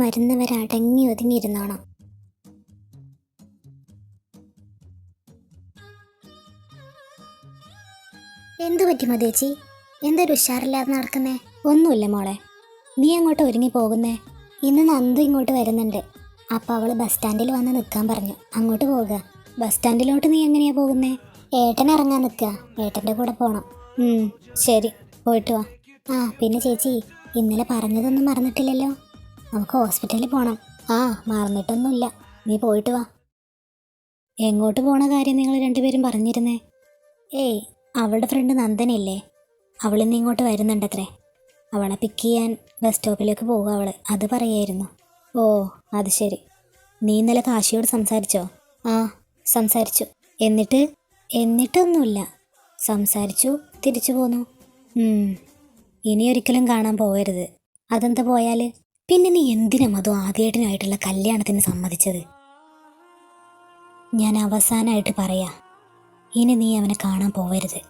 വരുന്നവരെ അടങ്ങി ഒതുങ്ങിയിരുന്നോണം. എന്തു പറ്റി മതിയേച്ചി? എന്തൊരു ഉഷാറില്ലാതെ നടക്കുന്നേ? ഒന്നുമില്ല മോളെ, നീ അങ്ങോട്ട് ഒരുങ്ങി പോകുന്നേ? ഇന്ന് നന്ദു ഇങ്ങോട്ട് വരുന്നുണ്ട്. അപ്പം അവൾ ബസ് സ്റ്റാൻഡിൽ വന്ന് നിൽക്കാൻ പറഞ്ഞു. അങ്ങോട്ട് പോവുക. ബസ് സ്റ്റാൻഡിലോട്ട് നീ എങ്ങനെയാ പോകുന്നേ? ഏട്ടൻ ഇറങ്ങാൻ നിൽക്കുക. ഏട്ടൻ്റെ കൂടെ പോകണം. ശരി, പോയിട്ട് വാ. പിന്നെ ചേച്ചി, ഇന്നലെ പറഞ്ഞതൊന്നും മറന്നിട്ടില്ലല്ലോ? നമുക്ക് ഹോസ്പിറ്റലിൽ പോകണം. മറന്നിട്ടൊന്നുമില്ല. നീ പോയിട്ട് വാ. എങ്ങോട്ട് പോണ കാര്യം നിങ്ങൾ രണ്ടുപേരും പറഞ്ഞിരുന്നേ? ഏയ്, അവളുടെ ഫ്രണ്ട് നന്ദനയില്ലേ, അവളിന്ന് ഇങ്ങോട്ട് വരുന്നുണ്ടത്രേ. അവളെ പിക്ക് ചെയ്യാൻ ബസ് സ്റ്റോപ്പിലേക്ക് പോകുക അവൾ. അത് പറയായിരുന്നു. ഓ, അത് ശരി. നീ ഇന്നലെ കാശിയോട് സംസാരിച്ചോ? സംസാരിച്ചു. എന്നിട്ടൊന്നുമില്ല. സംസാരിച്ചു, തിരിച്ചു പോന്നു. ഇനി ഒരിക്കലും കാണാൻ പോകരുത്. അതെന്താ പോയാൽ? പിന്നെ നീ എന്തിനാ അതും ആദ്യമായിട്ടുള്ള കല്യാണത്തിന് സമ്മതിച്ചത്? ഞാൻ അവസാനമായിട്ട് പറയാ, ഇനി നീ അവനെ കാണാൻ പോവരുത്.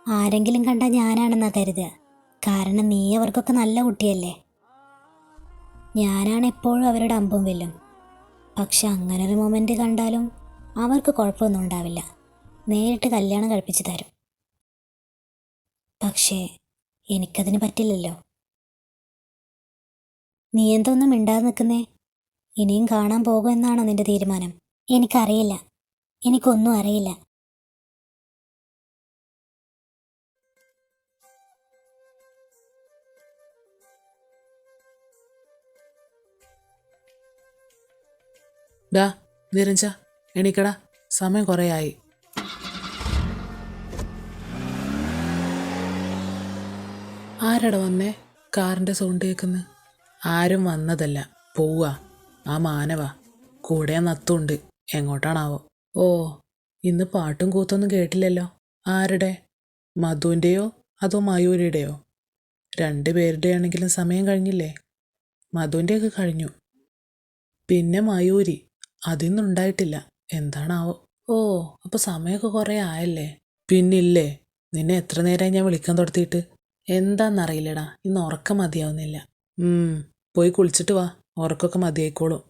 ആരെങ്കിലും കണ്ടാൽ ഞാനാണെന്നാ കരുതുക. കാരണം നീ അവർക്കൊക്കെ നല്ല കുട്ടിയല്ലേ. ഞാനാണ് എപ്പോഴും അവരുടെ അമ്പും വില്ലും. പക്ഷെ അങ്ങനൊരു മൊമെൻ്റ് കണ്ടാലും അവർക്ക് കുഴപ്പമൊന്നും ഉണ്ടാവില്ല. നേരിട്ട് കല്യാണം കഴിപ്പിച്ച് തരും. പക്ഷേ എനിക്കതിന് പറ്റില്ലല്ലോ. നീ എന്തൊന്നും മിണ്ടാതെ നിൽക്കുന്നേ? ഇനിയും കാണാൻ പോകുമെന്നാണോ നിന്റെ തീരുമാനം? എനിക്കറിയില്ല. എനിക്കൊന്നും അറിയില്ല. നിരഞ്ജ, എണീക്കടാ, സമയം കുറേ ആയി. ആരടാ വന്നേ? കാറിൻ്റെ സൗണ്ട് കേൾക്കുന്നു. ആരും വന്നതല്ല, പോവാ. ആ മാനവാ, കൂടെ നത്തുണ്ട്. എങ്ങോട്ടാണാവോ? ഓ, ഇന്ന് പാട്ടും കൂത്തൊന്നും കേട്ടില്ലല്ലോ. ആരുടെ? മധുവിൻ്റെയോ അതോ മയൂരിയുടെയോ? രണ്ടുപേരുടെ ആണെങ്കിലും സമയം കഴിഞ്ഞില്ലേ? മധുവിൻ്റെയൊക്കെ കഴിഞ്ഞു. പിന്നെ മയൂരി, അതിന്നുണ്ടായിട്ടില്ല. എന്താണാവോ? ഓ, അപ്പോൾ സമയമൊക്കെ കുറേ ആയല്ലേ? പിന്നില്ലേ, നിന്നെ എത്ര നേരമായി ഞാൻ വിളിക്കാൻ തുടത്തിയിട്ട്? എന്താണെന്നറിയില്ലടാ, ഇന്ന് ഉറക്കം മതിയാവുന്നില്ല. പോയി കുളിച്ചിട്ട് വാ, ഉറക്കമൊക്കെ മതിയായിക്കോളും.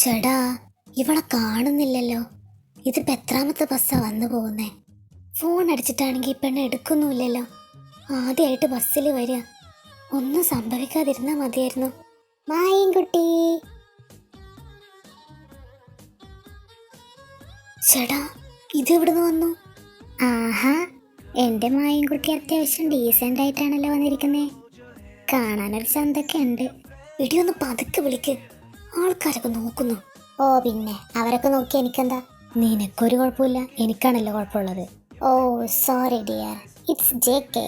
ചേടാ, ഇവളെ കാണുന്നില്ലല്ലോ. ഇതിപ്പോൾ എത്രാമത്തെ ബസ്സാണ് വന്നു പോകുന്നേ? ഫോൺ അടിച്ചിട്ടാണെങ്കിൽ പെണ്ണ് എടുക്കുന്നുമില്ലല്ലോ. ആദ്യമായിട്ട് ബസ്സിൽ വരിക. ഒന്നും സംഭവിക്കാതിരുന്നാൽ മതിയായിരുന്നു. മായൻകുട്ടി, ചേടാ, ഇതെവിടുന്ന് വന്നു? ആഹാ, എൻ്റെ മായൻകുട്ടി അത്യാവശ്യം ഡീസൻ്റ് ആയിട്ടാണല്ലോ വന്നിരിക്കുന്നേ. കാണാനൊരു ചന്തൊക്കെ ഉണ്ട്. ഇടിയൊന്ന് പതുക്കെ വിളിക്ക്, ആൾക്കാരൊക്കെ നോക്കുന്നു. ഓ പിന്നെ അവരൊക്കെ നോക്കി എനിക്കെന്താ? നിനക്കൊരു കുഴപ്പമില്ല, എനിക്കാണല്ലോ കുഴപ്പമുള്ളത്. ഓ സോറി ഡിയർ, ഇറ്റ്സ് JK.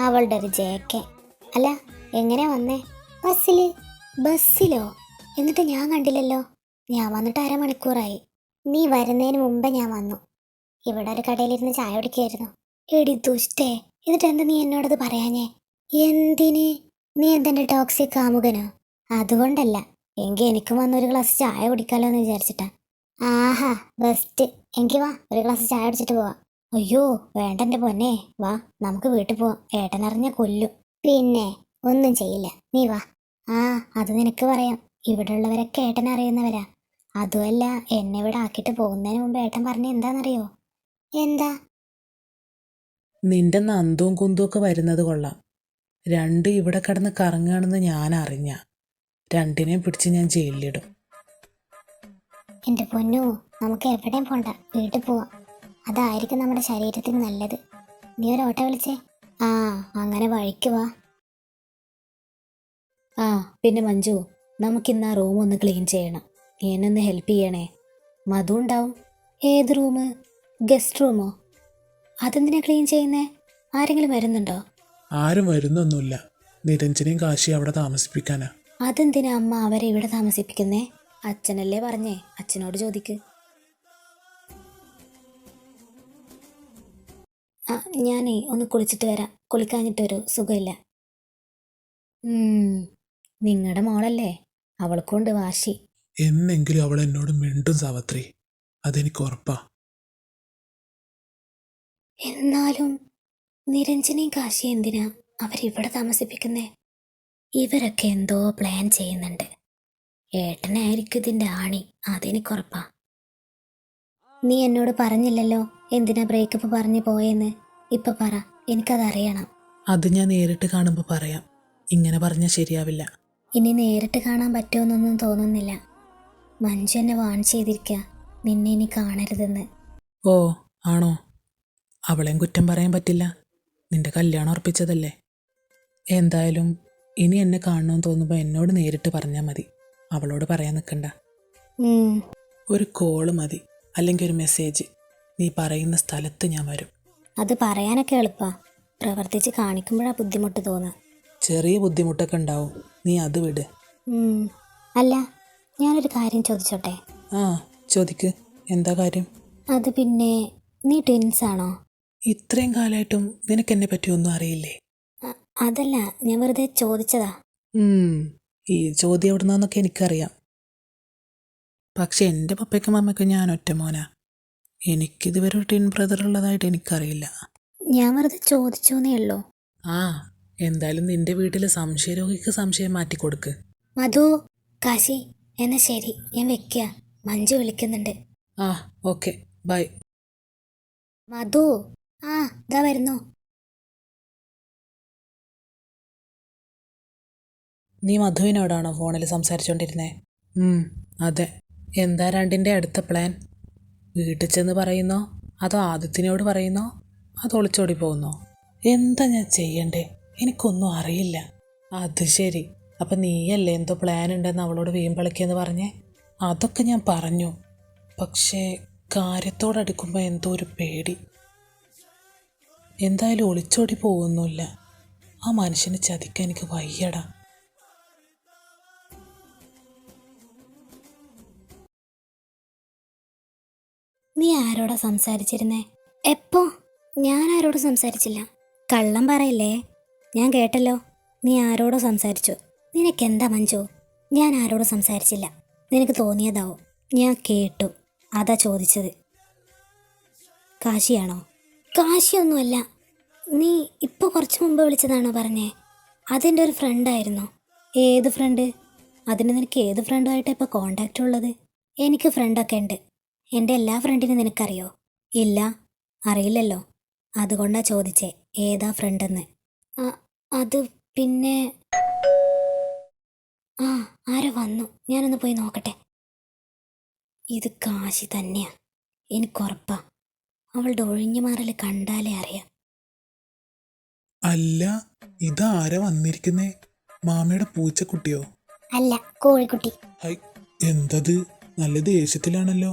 അവളുടെ ഒരു JK. അല്ല, എങ്ങനെയാ വന്നേ? ബസ്സിലോ? എന്നിട്ട് ഞാൻ കണ്ടില്ലല്ലോ. ഞാൻ വന്നിട്ട് അരമണിക്കൂറായി. നീ വരുന്നതിന് മുമ്പേ ഞാൻ വന്നു. ഇവിടെ ഒരു കടയിലിരുന്ന് ചായ കുടിക്കായിരുന്നു. എടി ദുഷ്ടേ, എന്നിട്ട് എന്താ നീ എന്നോടത് പറയാഞ്ഞേ? എന്തിന്? നീ എന്തെൻ്റെ ടോക്സിക് കാമുകനോ? അതുകൊണ്ടല്ല, എങ്കിൽ എനിക്കും വന്നൊരു ഗ്ലാസ് ചായ കുടിക്കാമല്ലോ എന്ന് വിചാരിച്ചിട്ടാ. ആഹാ, ബെസ്റ്റ്. എങ്കിൽ വാ, ഒരു ഗ്ലാസ് ചായ കുടിച്ചിട്ട് പോവാം. അയ്യോ വേണ്ടെൻ്റെ പൊന്നെ, വാ നമുക്ക് വീട്ടിൽ പോവാം. ഏട്ടനറിഞ്ഞ കൊല്ലും. പിന്നെ ഒന്നും ചെയ്യില്ല, നീ വാ. അത് നിനക്ക് പറയാം, ഇവിടെ ഉള്ളവരൊക്കെ ഏട്ടൻ അറിയുന്നവരാ. അതുമല്ല, എന്നെ ഇവിടെ ആക്കിയിട്ട് പോകുന്നതിന് മുമ്പ് ഏട്ടൻ പറഞ്ഞ എന്താണെന്നറിയോ? എന്താ? നിന്റെ നന്ദും കുന്തും ഒക്കെ വരുന്നത് കൊള്ളാം. രണ്ടും ഇവിടെ കിടന്ന് കറങ്ങുകയാണെന്ന് ഞാൻ അറിഞ്ഞ രണ്ടിനെയും പിടിച്ച് ഞാൻ ജയിലിലിടും. എൻ്റെ പൊന്നു, നമുക്ക് എവിടെയും പോണ്ട, വീട്ടിൽ പോവാം. അതായിരിക്കും നമ്മുടെ ശരീരത്തിന് നല്ലത്. നീ ഒരു ഓട്ടോ വിളിച്ചേ. അങ്ങനെ വഴിക്ക് വാ. പിന്നെ മഞ്ജു, നമുക്കിന്ന് ആ റൂം ഒന്ന് ക്ലീൻ ചെയ്യണം. നീ എന്നെ ഒന്ന് ഹെൽപ്പ് ചെയ്യണേ. മധു ഉണ്ടാവും. ഏത് റൂം? ഗസ്റ്റ് റൂമോ? അതെന്തിനാ ക്ലീൻ ചെയ്യുന്നേ? ആരെങ്കിലും വരുന്നുണ്ടോ? ആരും വരുന്നൊന്നുമില്ല. നിരഞ്ജനെയും കാശി അവിടെ താമസിപ്പിക്കാനാ. അതെന്തിനാ അമ്മ അവരെ ഇവിടെ താമസിപ്പിക്കുന്നേ? അച്ഛനല്ലേ പറഞ്ഞേ, അച്ഛനോട് ചോദിക്ക്. ഞാനേ ഒന്ന് കുളിച്ചിട്ട് വരാം. കുളിക്കാഞ്ഞിട്ടൊരു സുഖമില്ല. നിങ്ങളുടെ മോളല്ലേ, അവൾക്കൊണ്ട് വാശി. എന്നെങ്കിലും അവൾ എന്നോട് മിണ്ടും സാവത്രി, അതെനിക്ക് ഉറപ്പാ. എന്നാലും നിരഞ്ജനയും കാശി എന്തിനാ അവരിവിടെ താമസിപ്പിക്കുന്നേ? ഇവരൊക്കെ എന്തോ പ്ലാൻ ചെയ്യുന്നുണ്ട്. ഏട്ടനായിരിക്കും ഇതിൻ്റെ ആണി, അതെനിക്കുറപ്പാ. നീ എന്നോട് പറഞ്ഞില്ലല്ലോ എന്തിനാ ബ്രേക്കപ്പ് പറഞ്ഞു പോയെന്ന്. ഇപ്പൊ പറ, എനിക്കതറിയണം. അത് ഞാൻ നേരിട്ട് കാണുമ്പോൾ പറയാം. ഇങ്ങനെ പറഞ്ഞാൽ ശരിയാവില്ല. ഇനി നേരിട്ട് കാണാൻ പറ്റുമെന്നൊന്നും തോന്നുന്നില്ല. മഞ്ജു എന്നെ വാൺ ചെയ്തിരിക്കുക, നിന്നെ ഇനി കാണരുതെന്ന്. ഓ ആണോ? അവളെയും കുറ്റം പറയാൻ പറ്റില്ല. നിന്റെ കല്യാണം ഉറപ്പിച്ചതല്ലേ. എന്തായാലും ഇനി എന്നെ കാണണമെന്ന് തോന്നുമ്പോൾ എന്നോട് നേരിട്ട് പറഞ്ഞാൽ മതി. അവളോട് പറയാൻ നിൽക്കണ്ട. ഒരു കോള് മതി, അല്ലെങ്കിൽ ഒരു മെസ്സേജ്. നീ പറയുന്ന സ്ഥലത്ത് ഞാൻ വരും. അത് പറയാനൊക്കെ എളുപ്പാ, പ്രവർത്തിച്ച് കാണിക്കുമ്പോഴാണ് ബുദ്ധിമുട്ട് തോന്നുക. ചെറിയ ബുദ്ധിമുട്ടൊക്കെ ഉണ്ടാവും, നീ അത് വിട്. അല്ല, ഞാനൊരു കാര്യം ചോദിച്ചോട്ടെ? ആ ചോദിക്ക്, എന്താ കാര്യം? അത് പിന്നെ, നീ ട്വിൻസ് ആണോ? ഇത്രയും കാലമായിട്ടും നിനക്കെന്നെ പറ്റിയൊന്നും അറിയില്ലേ? അതല്ല, ഞാൻ വെറുതെ ചോദിച്ചതാ. ഈ ചോദ്യം എവിടെ നിന്നൊക്കെ എനിക്കറിയാം. പക്ഷെ എൻ്റെ പപ്പയ്ക്കും അമ്മയ്ക്കും ഞാൻ ഒറ്റ മോനാ. എനിക്കിതുവരെ ഒരു ട്വിൻ ബ്രദർ ഉള്ളതായിട്ട് എനിക്കറിയില്ല. ഞാൻ വെറുതെ ചോദിച്ചോന്നേ ഉള്ളൂ. ആ എന്തായാലും നിന്റെ വീട്ടിലെ സംശയരോഗിക്ക് സംശയം മാറ്റിക്കൊടുക്ക്. മധു, കാശി, എന്നാ ശരി, ഞാൻ വെക്കുക. മഞ്ജു വിളിക്കുന്നുണ്ട്. ആ ഓക്കെ, ബൈ. മധു, ഇതാ വരുന്നു. നീ മധുവിനോടാണോ ഫോണിൽ സംസാരിച്ചുകൊണ്ടിരുന്നേ? അതെ. എന്താ രണ്ടിൻ്റെ അടുത്ത പ്ലാൻ? വീട്ടിൽ ചെന്ന് പറയുന്നോ, അതോ ആദിത്യനോട് പറയുന്നോ, അതോ ഒളിച്ചോടി പോകുന്നോ? എന്താ ഞാൻ ചെയ്യണ്ടേ? എനിക്കൊന്നും അറിയില്ല. അത് ശരി, അപ്പം നീയല്ലേ എന്തോ പ്ലാൻ ഉണ്ടെന്ന് അവളോട് വീമ്പളിക്കെന്ന് പറഞ്ഞേ? അതൊക്കെ ഞാൻ പറഞ്ഞു. പക്ഷേ കാര്യത്തോടടുക്കുമ്പോൾ എന്തോ ഒരു പേടി. എന്തായാലും ഒളിച്ചോടി പോകുന്നില്ല. ആ മനുഷ്യനെ ചതിക്കാൻ എനിക്ക് വയ്യടാ. നീ ആരോടാ സംസാരിച്ചിരുന്നേ? എപ്പോ? ഞാൻ ആരോടും സംസാരിച്ചില്ല. കള്ളം പറയില്ലേ, ഞാൻ കേട്ടല്ലോ. നീ ആരോടോ സംസാരിച്ചു. നിനക്കെന്താ മഞ്ജു? ഞാൻ ആരോടും സംസാരിച്ചില്ല. നിനക്ക് തോന്നിയതാവും. ഞാൻ കേട്ടു, അതാ ചോദിച്ചത്. കാശിയാണോ? കാശിയൊന്നുമല്ല. നീ ഇപ്പോൾ കുറച്ച് മുമ്പ് വിളിച്ചതാണോ പറഞ്ഞേ? അതെൻ്റെ ഒരു ഫ്രണ്ടായിരുന്നു. ഏത് ഫ്രണ്ട്? അതിന് നിനക്ക് ഏത് ഫ്രണ്ടുമായിട്ടാണ് ഇപ്പോൾ കോണ്ടാക്റ്റ് ഉള്ളത്? എനിക്ക് ഫ്രണ്ടൊക്കെ ഉണ്ട്. എൻ്റെ എല്ലാ ഫ്രണ്ടിനും നിനക്കറിയോ? ഇല്ല, അറിയില്ലല്ലോ. അതുകൊണ്ടാണ് ചോദിച്ചേ ഏതാ ഫ്രണ്ടെന്ന്. അത് പിന്നെ ആരോ വന്നു, ഞാനൊന്ന് പോയി നോക്കട്ടെ. ഇത് കാശി തന്നെയാ, എനിക്കുറപ്പാ. അവളുടെ ഒഴിഞ്ഞു മാറൽ കണ്ടാലേ അറിയാം. അല്ല, ഇതാരാ വന്നിരിക്കുന്നേ? മാമയുടെ പൂച്ചക്കുട്ടിയോ? അല്ല, കോഴിക്കുട്ടി. ഹൈ, എന്തത്? നല്ല ദേഷ്യത്തിലാണല്ലോ.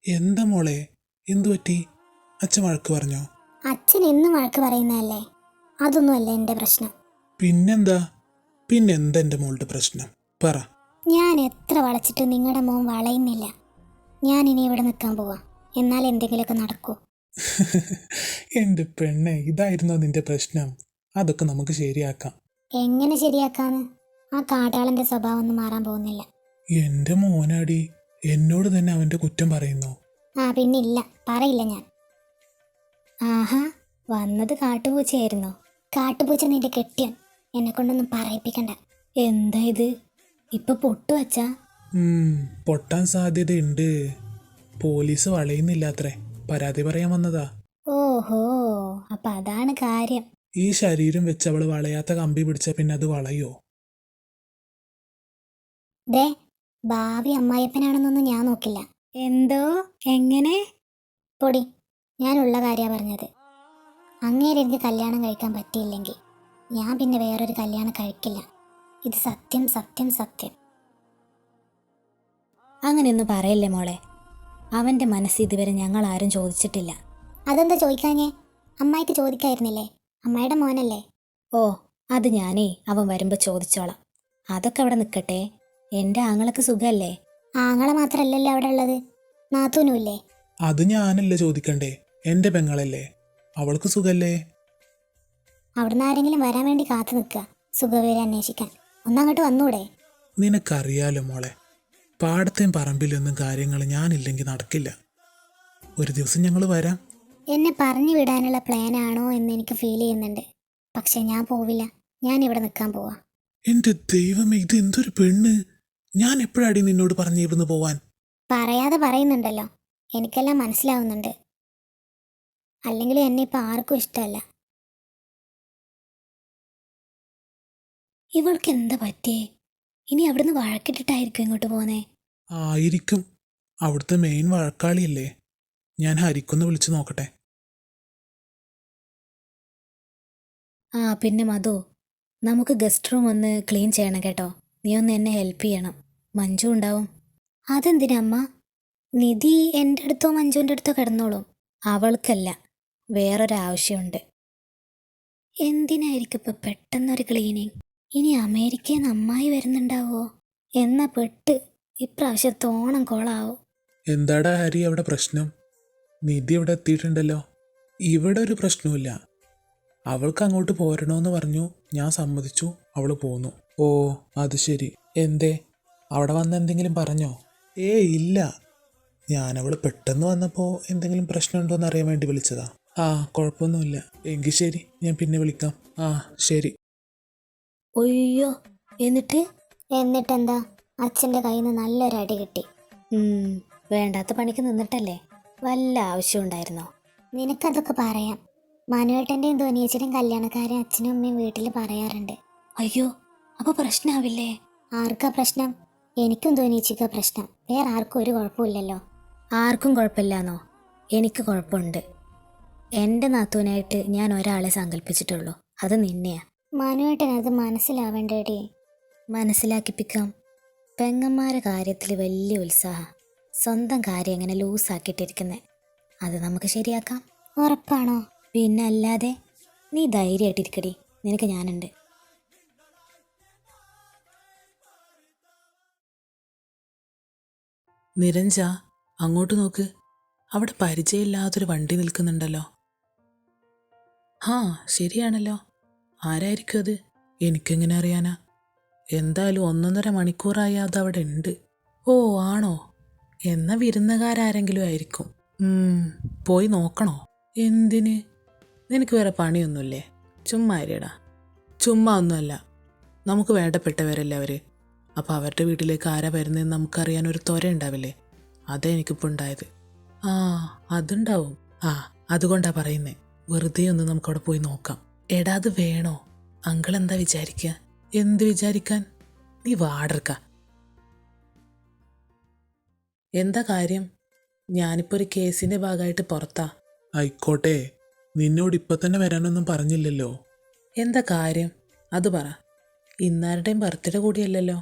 എന്താ മോളെ, എന്തു പറ്റി? അച്ഛൻ വഴക്ക് പറഞ്ഞോ? അച്ഛൻ എന്നും വഴക്ക് പറയുന്നതല്ലേ, അതൊന്നുമല്ല എൻ്റെ പ്രശ്നം. പിന്നെന്താ എൻ്റെ മോളുടെ പ്രശ്നം? പറ. ഞാൻ എത്ര വളച്ചിട്ട് നിങ്ങളുടെ മോൻ വളയുന്നില്ല. ഞാൻ ഇനി ഇവിടെ നിൽക്കാൻ പോവാ, എന്നാൽ എന്തെങ്കിലുമൊക്കെ നടക്കൂ. എൻ്റെ പെണ്ണെ, ഇതായിരുന്നോ നിന്റെ പ്രശ്നം? അതൊക്കെ നമുക്ക് ശരിയാക്കാം. എങ്ങനെ ശരിയാക്കാന്ന്? ആ കാട്ടാളൻ്റെ സ്വഭാവം ഒന്നും മാറാൻ പോകുന്നില്ല. എൻ്റെ മോനാടി, എന്നോട് തന്നെ അവൻ്റെ കുറ്റം പറയുന്നു. പിന്നില്ല, പറയില്ല ഞാൻ. ആഹാ, വന്നത് കാട്ടുപൂച്ചയായിരുന്നോ? കാട്ടുപൂച്ച നിന്റെ കെട്ടിയൻ. എന്നെ കൊണ്ടൊന്നും പറയിപ്പിക്കണ്ട. എന്താ ഇത് ഇപ്പൊ പൊട്ടു വച്ചാ? പൊട്ടാൻ സാധ്യതയുണ്ട്. പോലീസ് വളയുന്നില്ലാത്രേ, പരാതി പറയാൻ വന്നതാ. ഓഹോ, അപ്പൊ അതാണ് കാര്യം. ഈ ശരീരം വെച്ച് അവള് വളയാത്ത കമ്പി പിടിച്ച പിന്നെ അത് വളയോ? ദേ, ഭാവി അമ്മായിയപ്പനാണെന്നൊന്നും ഞാൻ നോക്കില്ല. എന്തോ? എങ്ങനെ? പൊടി, ഞാനുള്ള കാര്യമാണ് പറഞ്ഞത്. അങ്ങേരെ എനിക്ക് കല്യാണം കഴിക്കാൻ പറ്റിയില്ലെങ്കിൽ ഞാൻ പിന്നെ വേറൊരു കല്യാണം കഴിക്കില്ല. ഇത് സത്യം, സത്യം, സത്യം. അങ്ങനെയൊന്നും പറയല്ലേ മോളെ. അവൻ്റെ മനസ്സ് ഇതുവരെ ഞങ്ങൾ ആരും ചോദിച്ചിട്ടില്ല. അതെന്താ ചോദിക്കാഞ്ഞേ? അമ്മായിക്ക് ചോദിക്കായിരുന്നില്ലേ? അമ്മായിയുടെ മോനല്ലേ? ഓ, അത് ഞാനേ അവൻ വരുമ്പോൾ ചോദിച്ചോളാം. അതൊക്കെ അവിടെ നിൽക്കട്ടെ. എൻ്റെ ആങ്ങളൊക്കെ സുഖമല്ലേ? ആങ്ങളെ മാത്രമല്ലല്ലോ അവിടെ ഉള്ളത്, നാത്തൂനുമില്ലേ? അത് ഞാനല്ലേ ചോദിക്കണ്ടേ, എൻ്റെ പെങ്ങളല്ലേ, അവൾക്ക് സുഖല്ലേ? അവിടുന്ന് ആരെങ്കിലും വരാൻ വേണ്ടി കാത്തു നിൽക്കുക സുഖവിവരം അന്വേഷിക്കാൻ. ഒന്നങ്ങോട്ട് വന്നൂടെ? നിനക്കറിയാലോ മോളെ, പാടത്തെയും പറമ്പിലൊന്നും കാര്യങ്ങൾ ഞാനില്ലെങ്കിൽ നടക്കില്ല. ഒരു ദിവസം ഞങ്ങൾ വരാം. എന്നെ പറഞ്ഞു വിടാനുള്ള പ്ലാനാണോ എന്ന് എനിക്ക് ഫീൽ ചെയ്യുന്നുണ്ട്. പക്ഷെ ഞാൻ പോവില്ല. ഞാൻ ഇവിടെ നിൽക്കാൻ പോവാ. എന്റെ ദൈവമേ, ഇത് എന്തൊരു പെണ്ണ്! ഞാൻ എപ്പോഴാടി നിന്നോട് പറഞ്ഞു ഇവിടുന്ന് പോവാൻ? പറയാതെ പറയുന്നുണ്ടല്ലോ. എനിക്കെല്ലാം മനസ്സിലാവുന്നുണ്ട്. അല്ലെങ്കിൽ എന്നെ ഇപ്പം ആർക്കും ഇഷ്ടമല്ല. ഇവൾക്ക് എന്താ പറ്റിയേ? ഇനി അവിടുന്ന് വഴക്കിട്ടിട്ടായിരിക്കും ഇങ്ങോട്ട് പോന്നേ. ആയിരിക്കും. അവിടുത്തെ മെയിൻ വഴക്കാളിയല്ലേ. ഞാൻ ഹരിക്കൊന്ന് വിളിച്ചു നോക്കട്ടെ. ആ പിന്നെ മധു, നമുക്ക് ഗസ്റ്റ് റൂം ഒന്ന് ക്ലീൻ ചെയ്യണം കേട്ടോ. നീ ഒന്ന് എന്നെ ഹെൽപ്പ് ചെയ്യണം. മഞ്ജു ഉണ്ടാവും. അതെന്തിനാ അമ്മ? നിധി എൻ്റെ അടുത്തോ മഞ്ജുവിൻ്റെ അടുത്തോ കിടന്നോളും. അവൾക്കല്ല, വേറൊരാവശ്യമുണ്ട്. എന്തിനായിരിക്കും ഇപ്പം പെട്ടെന്നൊരു ക്ലീനിങ്? ഇനി അമേരിക്കയിൽ നിന്ന് അമ്മായി വരുന്നുണ്ടാവോ? എന്നാ പെട്ട് ഇപ്രാവശ്യത്തെ ഓണം കോളാവോ? എന്താടാ ഹരി അവിടെ പ്രശ്നം? നിധി ഇവിടെ എത്തിയിട്ടുണ്ടല്ലോ. ഇവിടെ ഒരു പ്രശ്നവുമില്ല. അവൾക്ക് അങ്ങോട്ട് പോരണോന്ന് പറഞ്ഞു. ഞാൻ സമ്മതിച്ചു. അവൾ പോന്നു. ഓ അത് ശരി. എന്തേ, അവിടെ വന്ന് എന്തെങ്കിലും പറഞ്ഞോ? ഇല്ല. ഞാനവൾ പെട്ടെന്ന് വന്നപ്പോൾ എന്തെങ്കിലും പ്രശ്നമുണ്ടോ എന്ന് അറിയാൻ വേണ്ടി വിളിച്ചതാ. ആ കുഴപ്പമൊന്നുമില്ല. എങ്കിൽ ശരി, ഞാൻ പിന്നെ വിളിക്കാം. ആ ശരി. ഒയ്യോ, എന്നിട്ടെന്താ? അച്ഛൻ്റെ കയ്യിൽ നിന്ന് നല്ലൊരു അടി കിട്ടി. വേണ്ടാത്ത പണിക്ക് നിന്നിട്ടല്ലേ? വല്ല ആവശ്യം ഉണ്ടായിരുന്നോ? നിനക്കതൊക്കെ പറയാം. മനുവേട്ടൻ്റെയും ധോനിയച്ചൻ്റെയും കല്യാണക്കാരെ അച്ഛനും അമ്മയും വീട്ടിൽ പറയാറുണ്ട്. അയ്യോ, അപ്പോൾ പ്രശ്നമാവില്ലേ? ആർക്കാ പ്രശ്നം? എനിക്കും ധോനിയച്ചിക്കാ പ്രശ്നം. വേറെ ആർക്കും ഒരു കുഴപ്പമില്ലല്ലോ. ആർക്കും കുഴപ്പമില്ലാന്നോ? എനിക്ക് കുഴപ്പമുണ്ട്. എൻ്റെ നാത്തൂനായിട്ട് ഞാൻ ഒരാളെ സങ്കല്പിച്ചിട്ടുള്ളൂ. അത് നിന്നെയാ. മനുവേട്ടൻ അത് മനസ്സിലാവേണ്ടേടി. മനസ്സിലാക്കിപ്പിക്കാം. പെങ്ങന്മാരെ കാര്യത്തിൽ വലിയ ഉത്സാഹം. സ്വന്തം കാര്യം എങ്ങനെ ലൂസാക്കിയിട്ടിരിക്കുന്നത്. അത് നമുക്ക് ശരിയാക്കാം. ഉറപ്പാണോ? പിന്നെ അല്ലാതെ. നീ ധൈര്യമായിട്ടിരിക്കടി, നിനക്ക് ഞാനുണ്ട്. നിരഞ്ജ, അങ്ങോട്ട് നോക്ക്. അവിടെ പരിചയമില്ലാത്തൊരു വണ്ടി നിൽക്കുന്നുണ്ടല്ലോ. ആ ശരിയാണല്ലോ. ആരായിരിക്കും അത്? എനിക്കെങ്ങനെ അറിയാനാ? എന്തായാലും 1.5 മണിക്കൂറായി അതവിടെ ഉണ്ട്. ഓ ആണോ? എന്നാ വിരുന്നുകാരാരെങ്കിലും ആയിരിക്കും. പോയി നോക്കണോ? എന്തിന്? നിനക്ക് വേറെ പണിയൊന്നുമില്ലേ? ചുമ്മാ ഇരിയടാ. ചുമ്മാ ഒന്നുമല്ല, നമുക്ക് വേണ്ടപ്പെട്ടവരല്ലേ അവർ. അപ്പോൾ അവരുടെ വീട്ടിലേക്ക് ആരാ വരുന്നതെന്ന് നമുക്കറിയാൻ ഒരു ത്വര ഉണ്ടാവില്ലേ? അതേ എനിക്കിപ്പോൾ ഉണ്ടായത്. ആ അതുണ്ടാവും. ആ അതുകൊണ്ടാ പറയുന്നേ. വെറുതെ ഒന്ന് നമുക്കവിടെ പോയി നോക്കാം. എടാ അത് വേണോ? അങ്കിൾ എന്താ വിചാരിക്കുക? എന്ത് വിചാരിക്കാൻ? നീ വാടർക്ക. എന്താ കാര്യം? ഞാനിപ്പോൾ ഒരു കേസിൻ്റെ ഭാഗമായിട്ട് പുറത്താ. ആയിക്കോട്ടെ, നിന്നോട് ഇപ്പം തന്നെ വരാനൊന്നും പറഞ്ഞില്ലല്ലോ. എന്താ കാര്യം അത് പറ. ഇന്നാരുടെയും ബർത്ത്ഡേ കൂടിയല്ലല്ലോ.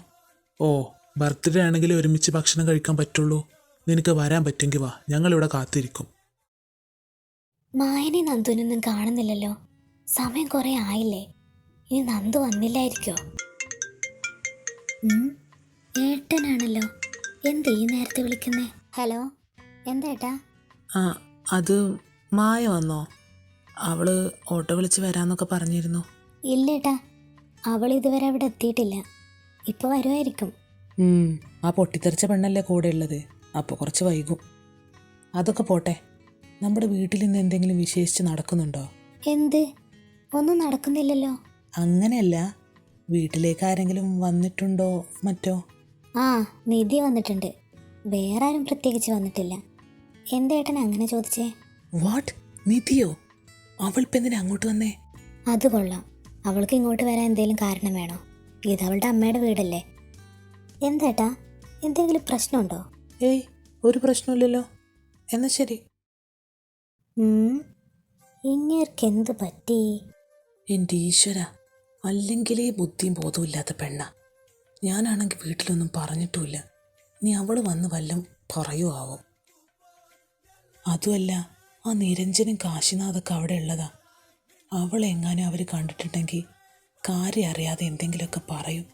ഓ, ബർത്ത്ഡേ ആണെങ്കിൽ ഒരുമിച്ച് ഭക്ഷണം കഴിക്കാൻ പറ്റുള്ളൂ. നിനക്ക് വരാൻ പറ്റുമെങ്കിൽ വാ, ഞങ്ങളിവിടെ കാത്തിരിക്കും. മായനെ നന്ദുനൊന്നും കാണുന്നില്ലല്ലോ. സമയം കുറേ ആയില്ലേ? ഇനി നന്ദു വന്നില്ലായിരിക്കോ? ഏട്ടനാണല്ലോ. എന്താ ഈ നേരത്തെ വിളിക്കുന്നേ? ഹലോ, എന്താ? ആ അത് മായ വന്നോ? അവള് ഓട്ടോ വിളിച്ച് വരാമെന്നൊക്കെ പറഞ്ഞിരുന്നു. ഇല്ലേട്ടാ, അവൾ ഇതുവരെ അവിടെ എത്തിയിട്ടില്ല. ഇപ്പോൾ വരുമായിരിക്കും. ആ പൊട്ടിത്തെറിച്ച പെണ്ണല്ലേ കൂടെ ഉള്ളത്. അപ്പോൾ കുറച്ച് വൈകും. അതൊക്കെ പോട്ടെ, നമ്മുടെ വീട്ടിൽ നിന്ന് എന്തെങ്കിലും വിശേഷിച്ച് നടക്കുന്നുണ്ടോ? എന്ത്? ഒന്നും നടക്കുന്നില്ലല്ലോ. അങ്ങനെയല്ല, വീട്ടിലേക്ക് ആരെങ്കിലും വന്നിട്ടുണ്ടോ മറ്റോ? ആ, നിധി വന്നിട്ടുണ്ട്. വേറെ ആരും പ്രത്യേകിച്ച് വന്നിട്ടില്ല. എന്തേട്ടൻ അങ്ങനെ ചോദിച്ചേ? വാട്ട്? നിധിയോ? അവൾ ഇപ്പം എന്തിനാ അങ്ങോട്ട് വന്നേ? അത് കൊള്ളാം. അവൾക്ക് ഇങ്ങോട്ട് വരാൻ എന്തെങ്കിലും കാരണം വേണോ? ഇതവളുടെ അമ്മയുടെ വീടല്ലേ. എന്തേട്ടാ, എന്തെങ്കിലും പ്രശ്നമുണ്ടോ? ഏയ് ഒരു പ്രശ്നമില്ലല്ലോ. എന്നാ ശരി. ഇങ്ങേർക്ക് എന്തു പറ്റി? എൻ്റെ ഈശ്വര, അല്ലെങ്കിലേ ബുദ്ധിയും ബോധവും ഇല്ലാത്ത പെണ്ണ. ഞാനാണെങ്കിൽ വീട്ടിലൊന്നും പറഞ്ഞിട്ടുമില്ല. നീ അവൾ വന്ന് വല്ലതും പറയുമാവും. അതുമല്ല, ആ നിരഞ്ജനും കാശിനാഥൊക്കെ അവിടെ ഉള്ളതാ. അവളെങ്ങാനും അവർ കണ്ടിട്ടുണ്ടെങ്കിൽ കാര്യം അറിയാതെ എന്തെങ്കിലുമൊക്കെ പറയും.